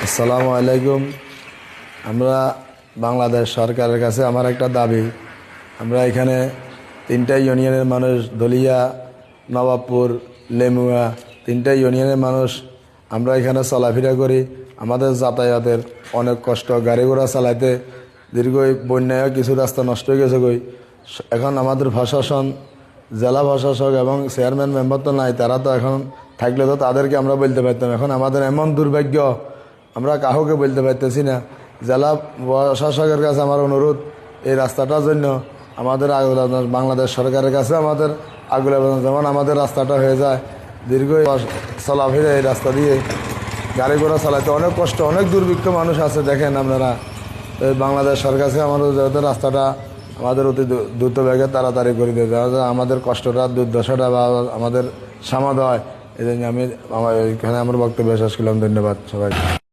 আসসালামু আলাইকুম। আমরা বাংলাদেশ সরকারের কাছে আমার একটা দাবি, আমরা এখানে তিনটা ইউনিয়নের মানুষ, দলিয়া, নবাবপুর, লেমুয়া, তিনটা ইউনিয়নের মানুষ আমরা এখানে চলাফেরা করি। আমাদের যাতায়াতের অনেক কষ্ট, গাড়ি ঘোড়া চালাইতে দীর্ঘ বন্যায় কিছু রাস্তা নষ্ট হয়ে গেছে। এখন আমাদের প্রশাসন, জেলা প্রশাসক এবং চেয়ারম্যান মেম্বার তো নাই, তারা তো এখন থাকলে তো তাদেরকে আমরা বলতে পারতাম। এখন আমাদের এমন দুর্ভাগ্য, আমরা কাউকে বলতে পারতেছি না। জেলা প্রশাসকের কাছে আমার অনুরোধ, এই রাস্তাটার জন্য আমাদের বাংলাদেশ সরকারের কাছে আমাদের আগুল আবেদন, যেমন আমাদের রাস্তাটা হয়ে যায়। দীর্ঘ চলাফেরা এই রাস্তা দিয়ে গাড়ি ঘোড়া চালাতে অনেক কষ্ট, অনেক দুর্ভিক্ষ মানুষ আছে। দেখেন আপনারা, বাংলাদেশ সরকার কাছে আমাদের যাতে রাস্তাটা আমাদের অতি দ্রুত বেগে তাড়াতাড়ি করে দিতে, আমাদের কষ্টটা, দুর্দশাটা বা আমাদের সমাধা হয়। এই জন্য আমি এখানে আমার বক্তব্য শেষ করলাম। ধন্যবাদ সবাই।